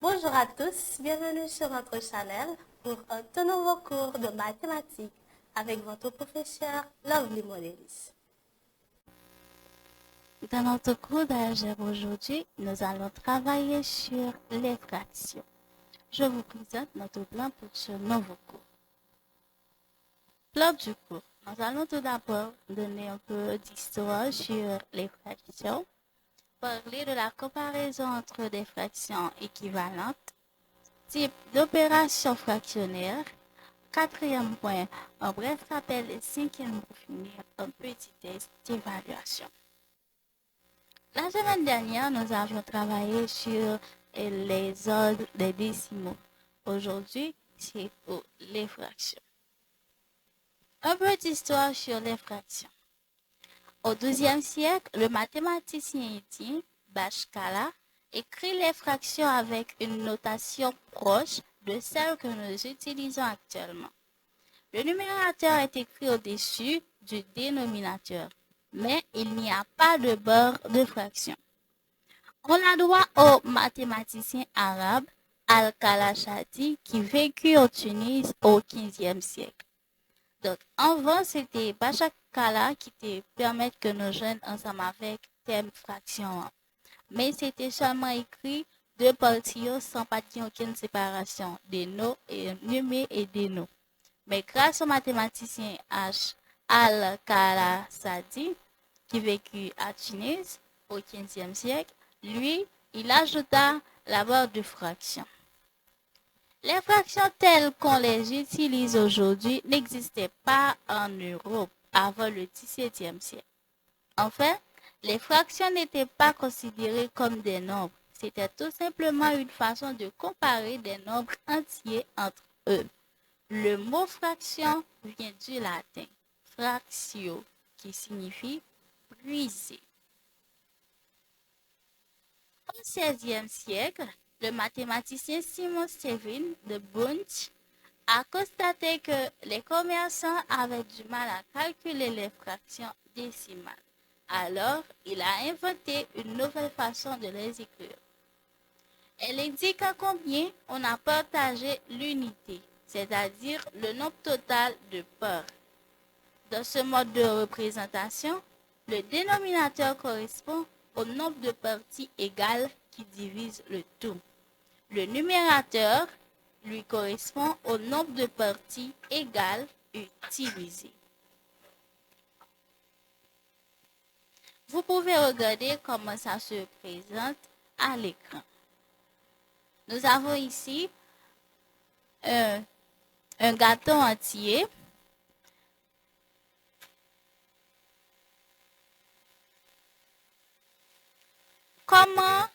Bonjour à tous, bienvenue sur notre channel pour un tout nouveau cours de mathématiques avec votre professeur Lovely Modelis. Dans notre cours d'algèbre aujourd'hui, nous allons travailler sur les fractions. Je vous présente notre plan pour ce nouveau cours. Lors du cours, nous allons tout d'abord donner un peu d'histoire sur les fractions, parler de la comparaison entre des fractions équivalentes, type d'opération fractionnaire. Quatrième point, un bref rappel et cinquième pour finir, un petit test d'évaluation. La semaine dernière, nous avions travaillé sur les ordres des décimaux. Aujourd'hui, c'est pour les fractions. Un peu d'histoire sur les fractions. Au XIIe siècle, le mathématicien indien Bhaskara écrit les fractions avec une notation proche de celle que nous utilisons actuellement. Le numérateur est écrit au-dessus du dénominateur, mais il n'y a pas de barre de fraction. On la doit au mathématicien arabe Al-Khalachati qui vécut au Tunis au XVe siècle. Donc, avant, c'était Bachakala qui te permet que nous joignent ensemble avec thème fraction. Mais c'était seulement écrit deux parties sans pas qu'il y ait aucune séparation des noms et numé et des noms. Mais grâce au mathématicien H. Al-Khalachati qui vécut à Tunis au XVe siècle, lui, il ajouta la barre de fraction. Les fractions telles qu'on les utilise aujourd'hui n'existaient pas en Europe avant le XVIIe siècle. Enfin, les fractions n'étaient pas considérées comme des nombres. C'était tout simplement une façon de comparer des nombres entiers entre eux. Le mot fraction vient du latin fractio, qui signifie briser. Au XVIe siècle, le mathématicien Simon Stevin de Bunch a constaté que les commerçants avaient du mal à calculer les fractions décimales. Alors, il a inventé une nouvelle façon de les écrire. Elle indique à combien on a partagé l'unité, c'est-à-dire le nombre total de parts. Dans ce mode de représentation, le dénominateur correspond au nombre de parties égales qui divisent le tout. Le numérateur lui correspond au nombre de parties égales utilisées. Vous pouvez regarder comment ça se présente à l'écran. Nous avons ici un gâteau entier. Comment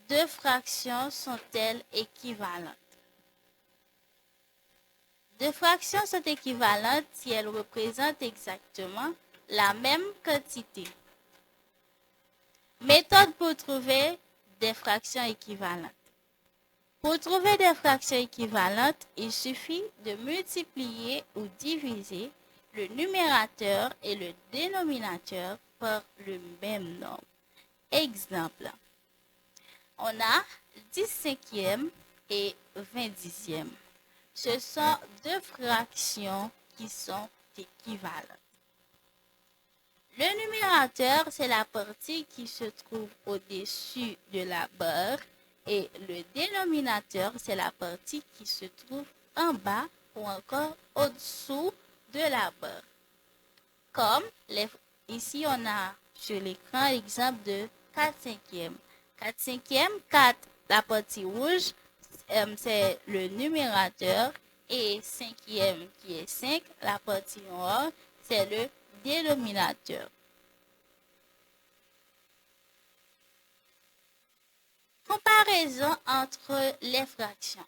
deux fractions sont-elles équivalentes? Deux fractions sont équivalentes si elles représentent exactement la même quantité. Méthode pour trouver des fractions équivalentes. Pour trouver des fractions équivalentes, il suffit de multiplier ou diviser le numérateur et le dénominateur par le même nombre. Exemple, on a 10/5 et 20/10. Ce sont deux fractions qui sont équivalentes. Le numérateur, c'est la partie qui se trouve au-dessus de la barre et le dénominateur, c'est la partie qui se trouve en bas ou encore au-dessous de la barre. Comme ici, on a sur l'écran l'exemple de 4/5. 4/5, 4, la partie rouge, c'est le numérateur et 5e qui est 5, la partie noire, c'est le dénominateur. Comparaison entre les fractions.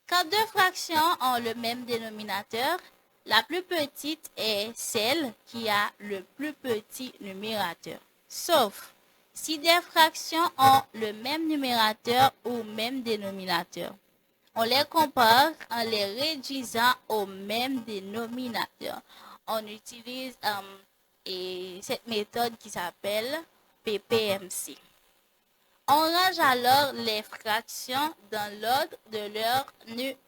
Quand deux fractions ont le même dénominateur, la plus petite est celle qui a le plus petit numérateur. Sauf si des fractions ont le même numérateur ou même dénominateur. On les compare en les réduisant au même dénominateur. On utilise cette méthode qui s'appelle PPMC. On range alors les fractions dans l'ordre de leur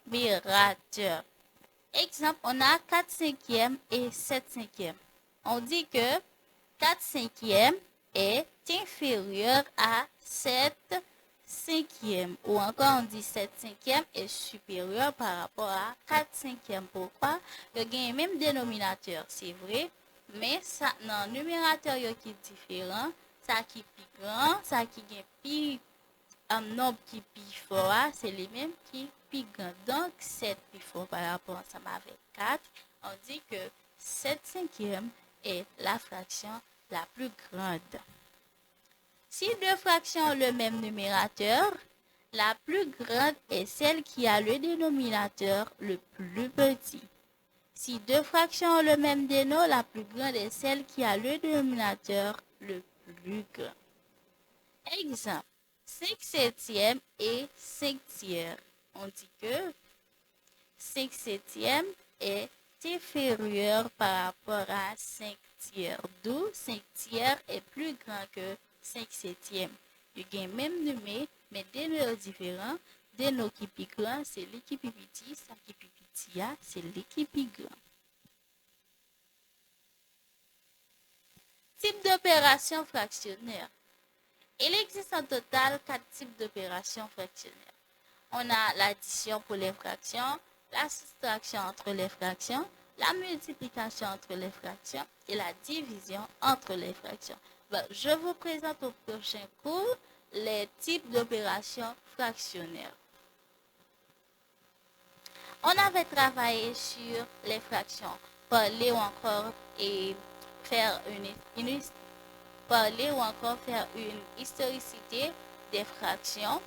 numérateur. Exemple, on a 4 cinquièmes et 7 cinquièmes. On dit que 4 cinquièmes est inférieur à 7 cinquièmes. Ou encore, on dit 7 cinquièmes est supérieur par rapport à 4 cinquièmes. Pourquoi? Il y a le même dénominateur, c'est vrai, mais ça, dans le numérateur qui est différent, ça qui est plus grand, ça qui est plus un nombre qui est plus fort, c'est les mêmes qui est plus grand. Donc, 7 plus fort par rapport ensemble avec 4, on dit que 7 cinquièmes est la fraction la plus grande. Si deux fractions ont le même numérateur, la plus grande est celle qui a le dénominateur le plus petit. Si deux fractions ont le même déno, la plus grande est celle qui a le dénominateur le plus grand. Exemple, 5 septièmes et 5 tiers. On dit que 5 septièmes est inférieur par rapport à 5 tiers. D'où 5 tiers est plus grand que 5 septièmes. Il y a le même numéro, mais des numéros différents. Des noms qui sont grands, c'est l'équipe petit, ça qui est petit, c'est l'équipe grand. Type d'opération fractionnaire. Il existe en total 4 types d'opérations fractionnaires. On a l'addition pour les fractions, la soustraction entre les fractions, la multiplication entre les fractions et la division entre les fractions. Bon, je vous présente au prochain cours les types d'opérations fractionnaires. On avait travaillé sur les fractions, parler ou encore et faire parler ou encore faire une historicité des fractions.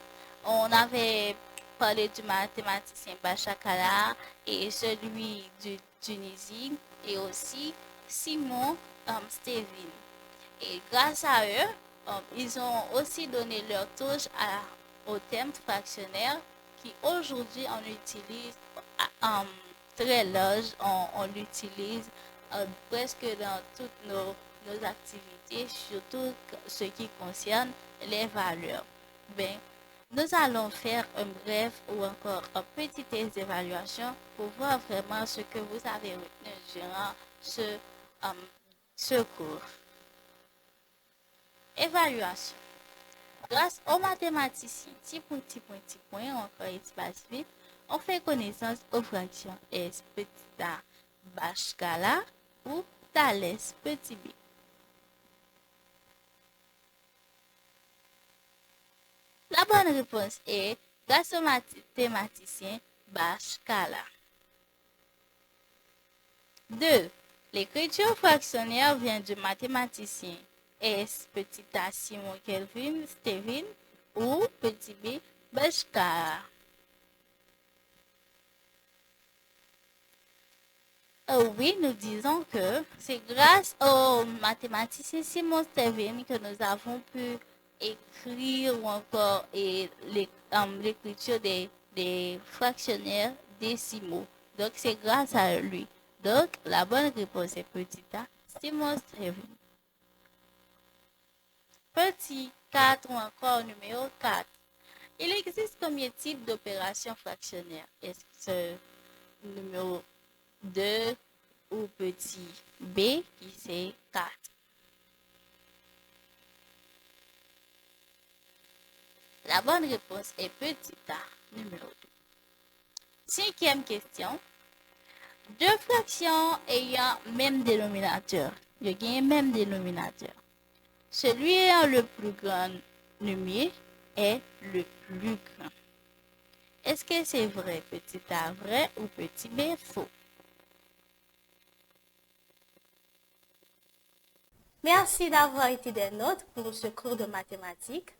On avait parlé du mathématicien Bachakala et celui de Tunisie et aussi Simon Stevin. Et grâce à eux, ils ont aussi donné leur touche au thème fractionnaire qui aujourd'hui on utilise très large, on l'utilise presque dans toutes nos activités, surtout ce qui concerne les valeurs. Ben, nous allons faire un bref ou encore une petite évaluation pour voir vraiment ce que vous avez retenu durant ce cours. Évaluation. Grâce aux mathématiciens, petit point, encore espace vide, on fait connaissance aux fractions S petit a Bhaskara ou Thalès petit b. La bonne réponse est grâce au mathématicien Bhaskara. 2. L'écriture fractionnaire vient du mathématicien S petit a Simon Kelvin Stevin ou petit b Bhaskara. Oui, nous disons que c'est grâce au mathématicien Simon Stevin que nous avons pu écrire ou encore l'écriture des fractionnaires décimaux. Donc, c'est grâce à lui. Donc, la bonne réponse est petit a, Simon Stevin. Petit 4 ou encore numéro 4. Il existe combien de types d'opérations fractionnaires? Est-ce que c'est numéro 2 ou petit b qui c'est 4? La bonne réponse est petit a, numéro 2. Cinquième question. Deux fractions ayant même dénominateur. Il y a même dénominateur. Celui ayant le plus grand numéro est le plus grand. Est-ce que c'est vrai, petit a vrai ou petit b faux? Merci d'avoir été des nôtres pour ce cours de mathématiques.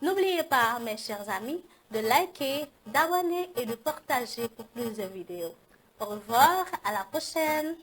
N'oubliez pas, mes chers amis, de liker, d'abonner et de partager pour plus de vidéos. Au revoir, à la prochaine!